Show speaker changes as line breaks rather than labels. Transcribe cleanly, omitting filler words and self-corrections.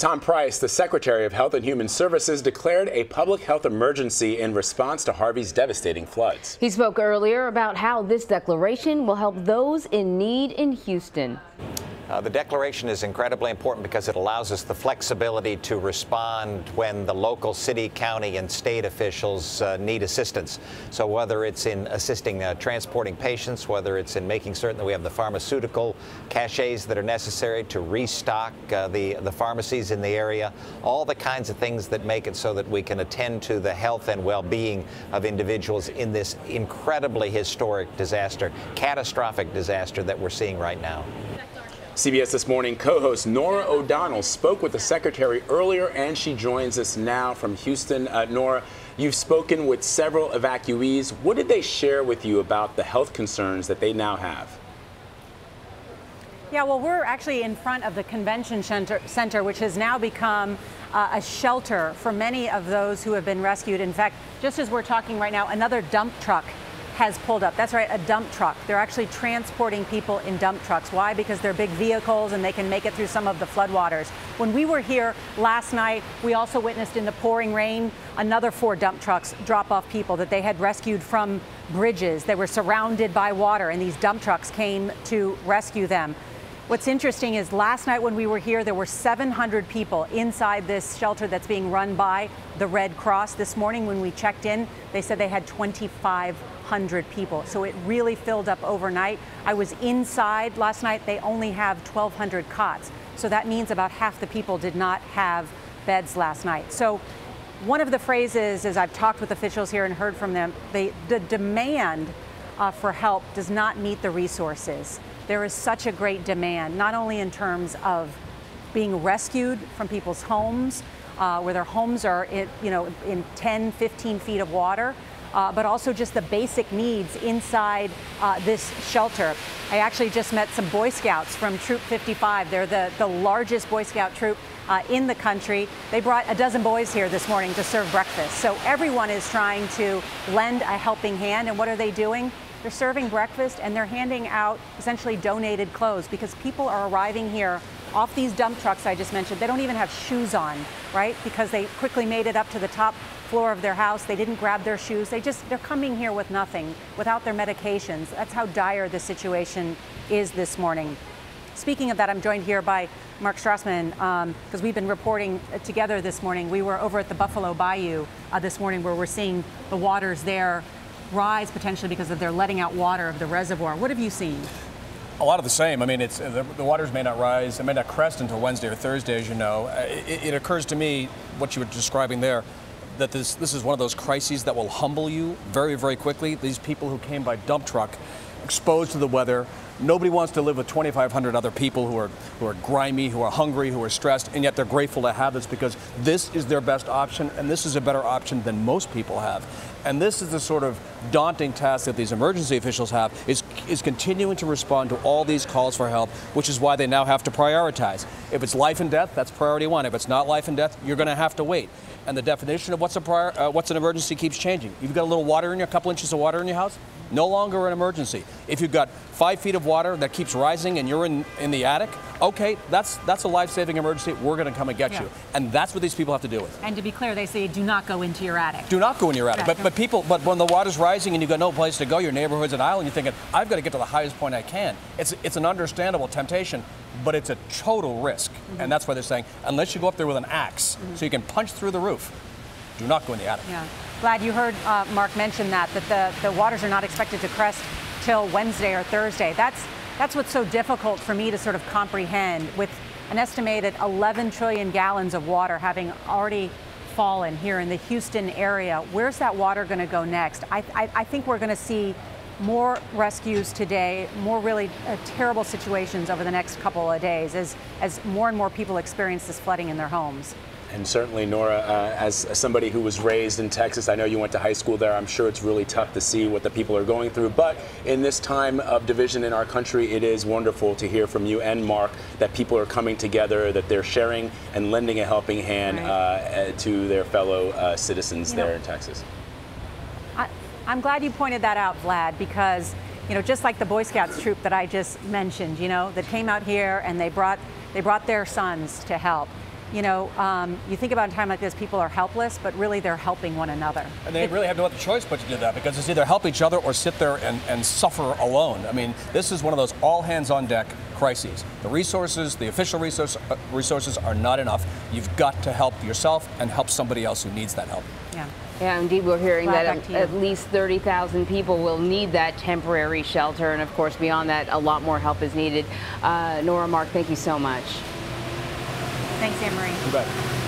Tom Price, the Secretary of Health and Human Services, declared a public health emergency in response to Harvey's devastating floods.
He spoke earlier about how this declaration will help those in need in Houston.
The declaration is incredibly important because it allows us the flexibility to respond when the local city, county, and state officials need assistance. So whether it's in assisting transporting patients, whether it's in making certain that we have the pharmaceutical caches that are necessary to restock the pharmacies in the area, all the kinds of things that make it so that we can attend to the health and well-being of individuals in this incredibly historic disaster, catastrophic disaster that we're seeing right now.
CBS This Morning co-host Norah O'Donnell spoke with the Secretary earlier, and she joins us now from Houston. Norah, you've spoken with several evacuees. What did they share with you about the health concerns that they now have?
Yeah, well, we're actually in front of the convention center, which has now become a shelter for many of those who have been rescued. In fact, just as we're talking right now, another dump truck has pulled up. That's right, a dump truck. They're actually transporting people in dump trucks. Why? Because they're big vehicles and they can make it through some of the floodwaters. When we were here last night, we also witnessed in the pouring rain another 4 dump trucks drop off people that they had rescued from bridges. They were surrounded by water, and these dump trucks came to rescue them. What's interesting is last night when we were here, there were 700 people inside this shelter that's being run by the Red Cross. This morning when we checked in, they said they had 2,500 people. So it really filled up overnight. I was inside last night. They only have 1,200 cots. So that means about half the people did not have beds last night. So one of the phrases, as I've talked with officials here and heard from them, the demand for help does not meet the resources. There is such a great demand, not only in terms of being rescued from people's homes, where their homes are in 10, 15 feet of water, but also just the basic needs inside this shelter. I actually just met some Boy Scouts from Troop 55. They're the largest Boy Scout troop in the country. They brought a dozen boys here this morning to serve breakfast. So everyone is trying to lend a helping hand. And what are they doing? They're serving breakfast and they're handing out essentially donated clothes, because people are arriving here off these dump trucks I just mentioned. They don't even have shoes on, right? Because they quickly made it up to the top floor of their house. They didn't grab their shoes. They're coming here with nothing, without their medications. That's how dire the situation is this morning. Speaking of that, I'm joined here by Mark Strassmann, because we've been reporting together this morning. We were over at the Buffalo Bayou this morning, where we're seeing the waters there rise potentially because of their letting out water of the reservoir. What have you seen?
A lot of the same. I mean, the waters may not rise, it may not crest until Wednesday or Thursday, as you know. It occurs to me, what you were describing there, that this is one of those crises that will humble you very, very quickly. These people who came by dump truck, exposed to the weather. Nobody wants to live with 2,500 other people who are grimy, who are hungry, who are stressed, and yet they're grateful to have this because this is their best option, and this is a better option than most people have. And this is the sort of daunting task that these emergency officials have, is continuing to respond to all these calls for help, which is why they now have to prioritize. If it's life and death, that's priority 1. If it's not life and death, you're going to have to wait. And the definition of what's an emergency keeps changing. You've got a little water in a couple inches of water in your house, no longer an emergency. If you've got 5 feet of water that keeps rising and you're in the attic, okay, that's a life-saving emergency. We're going to come and get you. And that's what these people have to deal with.
And to be clear, they say do not go into your attic.
Do not go in your attic. But when the water's rising and you've got no place to go, your neighborhood's an island, you're thinking, I've got to get to the highest point I can. It's an understandable temptation, but it's a total risk. And that's why they're saying, unless you go up there with an axe so you can punch through the roof, do not go in the attic.
Yeah. Glad you heard Mark mention that the waters are not expected to crest till Wednesday or Thursday. That's what's so difficult for me to sort of comprehend, with an estimated 11 trillion gallons of water having already fallen here in the Houston area. Where's that water going to go next? I think we're going to see more rescues today, more really terrible situations over the next couple of days as more and more people experience this flooding in their homes.
And certainly, Norah, as somebody who was raised in Texas, I know you went to high school there. I'm sure it's really tough to see what the people are going through. But in this time of division in our country, it is wonderful to hear from you and Mark that people are coming together, that they're sharing and lending a helping hand to their fellow citizens there in Texas.
I'm glad you pointed that out, Vlad, because just like the Boy Scouts troop that I just mentioned, that came out here and they brought their sons to help. you know, you think about a time like this, people are helpless, but really they're helping one another.
And they really have no other choice but to do that, because it's either help each other or sit there and suffer alone. I mean, this is one of those all hands on deck crises. The resources, the official resources are not enough. You've got to help yourself and help somebody else who needs that help.
Yeah.
Yeah, indeed, we're hearing that at least 30,000 people will need that temporary shelter. And of course, beyond that, a lot more help is needed. Norah, Mark, thank you so much.
Thanks, Anne Marie.
You bet.